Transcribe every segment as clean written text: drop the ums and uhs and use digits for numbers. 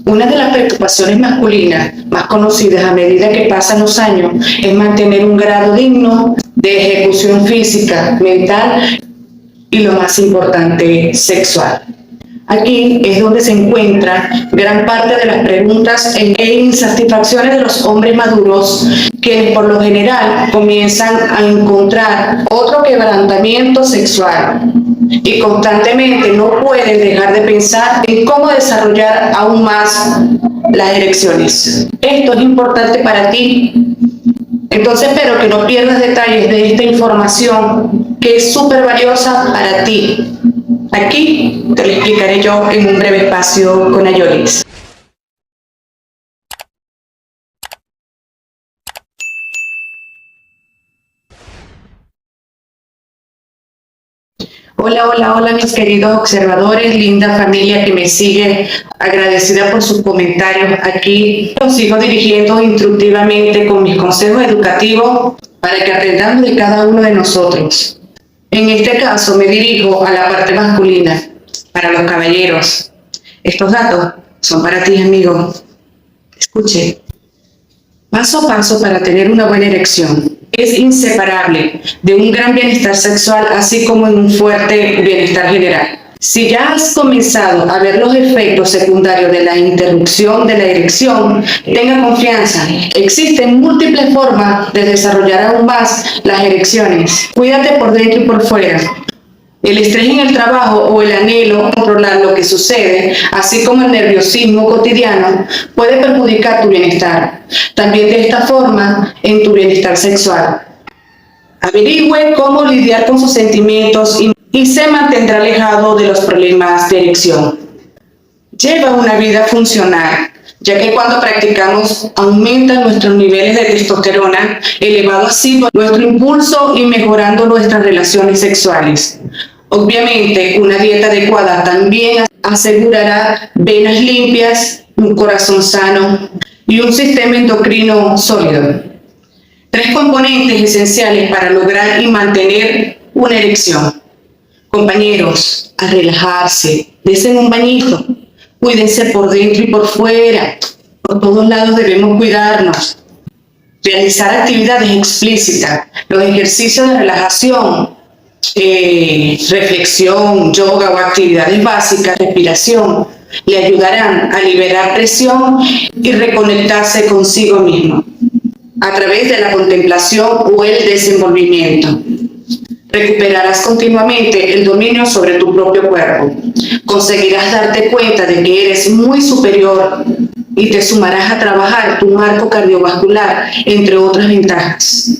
Una de las preocupaciones masculinas más conocidas a medida que pasan los años es mantener un grado digno de ejecución física, mental y, lo más importante, sexual. Aquí es donde se encuentra gran parte de las preguntas e insatisfacciones de los hombres maduros, quienes por lo general comienzan a encontrar otro quebrantamiento sexual y constantemente no pueden dejar de pensar en cómo desarrollar aún más las erecciones. Esto es importante para ti. Entonces espero que no pierdas detalles de esta información que es súper valiosa para ti. Aquí te lo explicaré yo en un breve espacio con Ayolis. Hola, hola, hola mis queridos observadores, linda familia que me sigue, agradecida por sus comentarios. Aquí los sigo dirigiendo instructivamente con mis consejos educativos para que aprendamos de cada uno de nosotros. En este caso me dirijo a la parte masculina, para los caballeros. Estos datos son para ti, amigo. Escuche. Paso a paso para tener una buena erección. Es inseparable de un gran bienestar sexual, así como en un fuerte bienestar general. Si ya has comenzado a ver los efectos secundarios de la interrupción de la erección, tenga confianza. Existen múltiples formas de desarrollar aún más las erecciones. Cuídate por dentro y por fuera. El estrés en el trabajo o el anhelo de controlar lo que sucede, así como el nerviosismo cotidiano, puede perjudicar tu bienestar. También de esta forma en tu bienestar sexual. Averigüe cómo lidiar con sus sentimientos y se mantendrá alejado de los problemas de erección. Lleva una vida funcional, ya que cuando practicamos aumentan nuestros niveles de testosterona, elevando así nuestro impulso y mejorando nuestras relaciones sexuales. Obviamente, una dieta adecuada también asegurará venas limpias, un corazón sano y un sistema endocrino sólido. 3 componentes esenciales para lograr y mantener una erección. Compañeros, a relajarse, dense un bañito, cuídense por dentro y por fuera, por todos lados debemos cuidarnos. Realizar actividades explícitas, los ejercicios de relajación, reflexión, yoga o actividades básicas, respiración, le ayudarán a liberar presión y reconectarse consigo mismo a través de la contemplación o el desenvolvimiento. Recuperarás continuamente el dominio sobre tu propio cuerpo. Conseguirás darte cuenta de que eres muy superior y te sumarás a trabajar tu marco cardiovascular, entre otras ventajas.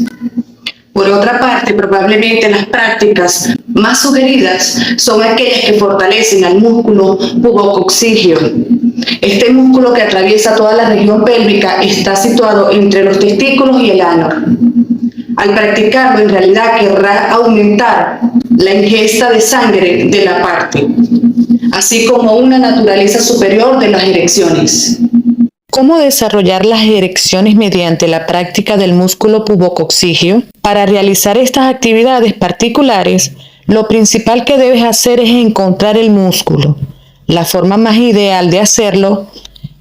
Por otra parte, probablemente las prácticas más sugeridas son aquellas que fortalecen al músculo pubococcígeo. Este músculo que atraviesa toda la región pélvica está situado entre los testículos y el ano. Al practicarlo, en realidad querrá aumentar la ingesta de sangre de la parte, así como una naturaleza superior de las erecciones. ¿Cómo desarrollar las erecciones mediante la práctica del músculo pubococcígeo? Para realizar estas actividades particulares, lo principal que debes hacer es encontrar el músculo. La forma más ideal de hacerlo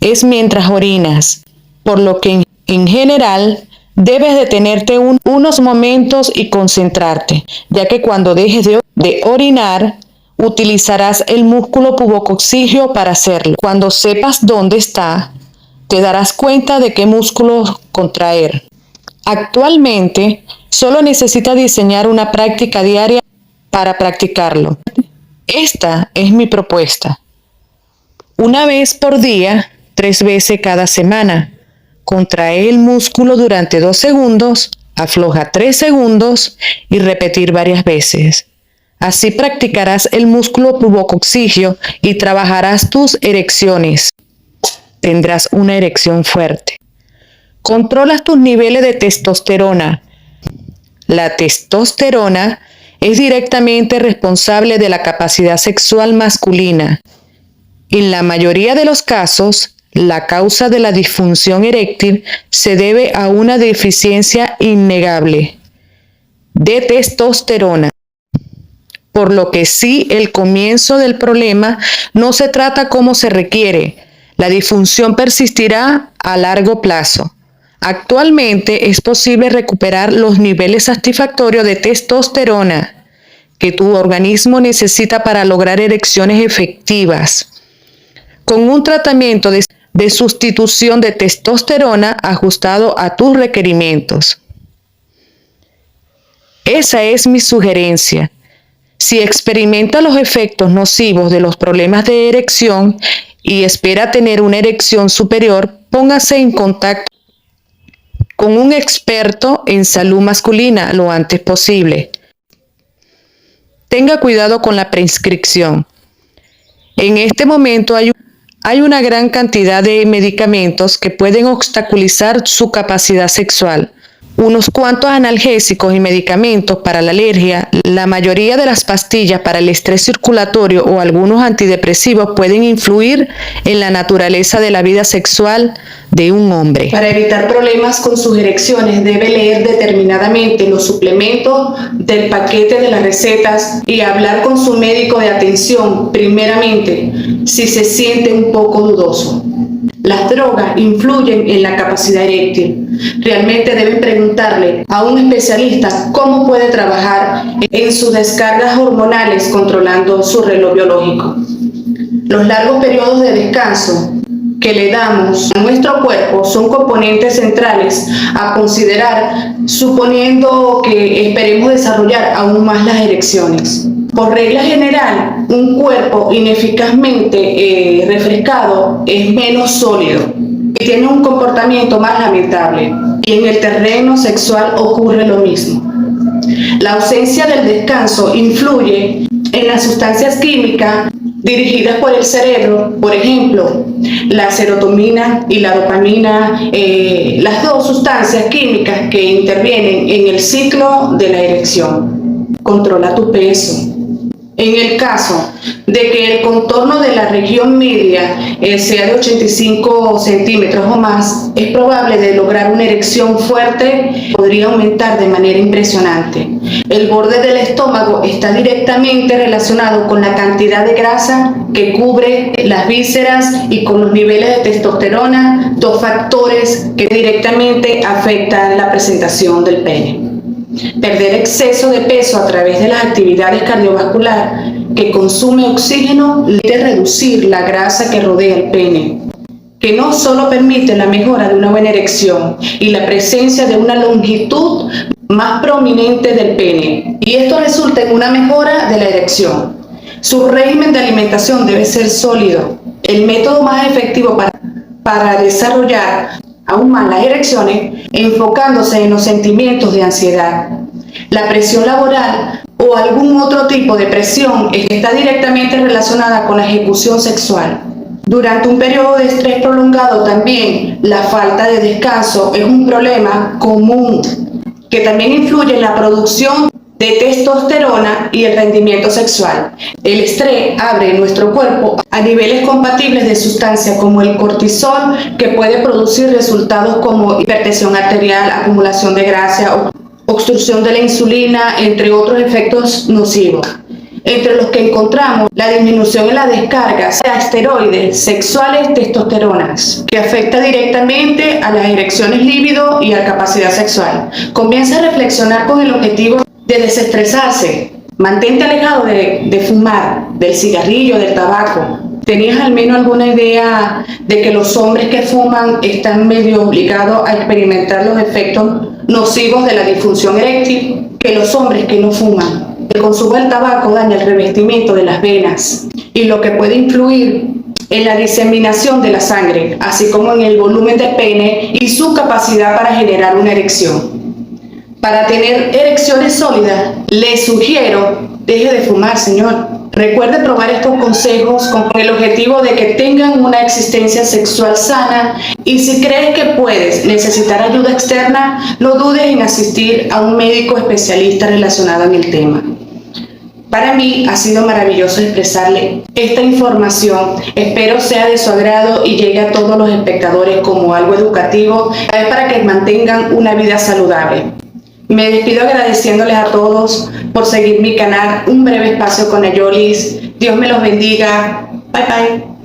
es mientras orinas, por lo que en general debes detenerte unos momentos y concentrarte, ya que cuando dejes de orinar, utilizarás el músculo pubococcígeo para hacerlo. Cuando sepas dónde está, te darás cuenta de qué músculo contraer. Actualmente, solo necesitas diseñar una práctica diaria para practicarlo. Esta es mi propuesta. 1 vez por día, 3 veces cada semana. Contrae el músculo durante 2 segundos, afloja 3 segundos y repetir varias veces. Así practicarás el músculo pubococcígeo y trabajarás tus erecciones. Tendrás una erección fuerte. Controlas tus niveles de testosterona. La testosterona es directamente responsable de la capacidad sexual masculina. En la mayoría de los casos, la causa de la disfunción eréctil se debe a una deficiencia innegable de testosterona. Por lo que sí, el comienzo del problema no se trata como se requiere. La disfunción persistirá a largo plazo. Actualmente es posible recuperar los niveles satisfactorios de testosterona que tu organismo necesita para lograr erecciones efectivas, con un tratamiento de sustitución de testosterona ajustado a tus requerimientos. Esa es mi sugerencia. Si experimenta los efectos nocivos de los problemas de erección y espera tener una erección superior, póngase en contacto con un experto en salud masculina lo antes posible. Tenga cuidado con la prescripción. En este momento hay una gran cantidad de medicamentos que pueden obstaculizar su capacidad sexual. Unos cuantos analgésicos y medicamentos para la alergia, la mayoría de las pastillas para el estrés circulatorio o algunos antidepresivos pueden influir en la naturaleza de la vida sexual de un hombre. Para evitar problemas con sus erecciones, debe leer determinadamente los suplementos del paquete de las recetas y hablar con su médico de atención, primeramente, si se siente un poco dudoso. Las drogas influyen en la capacidad eréctil. Realmente deben preguntarle a un especialista cómo puede trabajar en sus descargas hormonales controlando su reloj biológico. Los largos periodos de descanso que le damos a nuestro cuerpo son componentes centrales a considerar, suponiendo que esperemos desarrollar aún más las erecciones. Por regla general, un cuerpo ineficazmente refrescado es menos sólido y tiene un comportamiento más lamentable. Y en el terreno sexual ocurre lo mismo. La ausencia del descanso influye en las sustancias químicas dirigidas por el cerebro, por ejemplo, la serotonina y la dopamina, las dos sustancias químicas que intervienen en el ciclo de la erección. Controla tu peso. En el caso de que el contorno de la región media sea de 85 centímetros o más, es probable de lograr una erección fuerte, podría aumentar de manera impresionante. El borde del estómago está directamente relacionado con la cantidad de grasa que cubre las vísceras y con los niveles de testosterona, dos factores que directamente afectan la presentación del pene. Perder exceso de peso a través de las actividades cardiovasculares que consume oxígeno debe reducir la grasa que rodea el pene, que no solo permite la mejora de una buena erección y la presencia de una longitud más prominente del pene, y esto resulta en una mejora de la erección. Su régimen de alimentación debe ser sólido. El método más efectivo para desarrollar aún más las erecciones, enfocándose en los sentimientos de ansiedad. La presión laboral o algún otro tipo de presión está directamente relacionada con la ejecución sexual. Durante un periodo de estrés prolongado también, la falta de descanso es un problema común que también influye en la producción de testosterona y el rendimiento sexual. El estrés abre nuestro cuerpo a niveles compatibles de sustancias como el cortisol, que puede producir resultados como hipertensión arterial, acumulación de grasa, obstrucción de la insulina, entre otros efectos nocivos. Entre los que encontramos la disminución en la descarga de esteroides sexuales testosteronas, que afecta directamente a las erecciones líbido y a la capacidad sexual. Comienza a reflexionar con el objetivo de desestresarse. Mantente alejado de fumar, del cigarrillo, del tabaco. ¿Tenías al menos alguna idea de que los hombres que fuman están medio obligados a experimentar los efectos nocivos de la disfunción eréctil? Que los hombres que no fuman, el consumo del tabaco daña el revestimiento de las venas y lo que puede influir en la diseminación de la sangre, así como en el volumen del pene y su capacidad para generar una erección. Para tener erecciones sólidas, le sugiero, deje de fumar, señor. Recuerde probar estos consejos con el objetivo de que tengan una existencia sexual sana, y si crees que puedes necesitar ayuda externa, no dudes en asistir a un médico especialista relacionado en el tema. Para mí ha sido maravilloso expresarle esta información. Espero sea de su agrado y llegue a todos los espectadores como algo educativo para que mantengan una vida saludable. Me despido agradeciéndoles a todos por seguir mi canal Un Breve Espacio con Ayolis. Dios me los bendiga. Bye bye.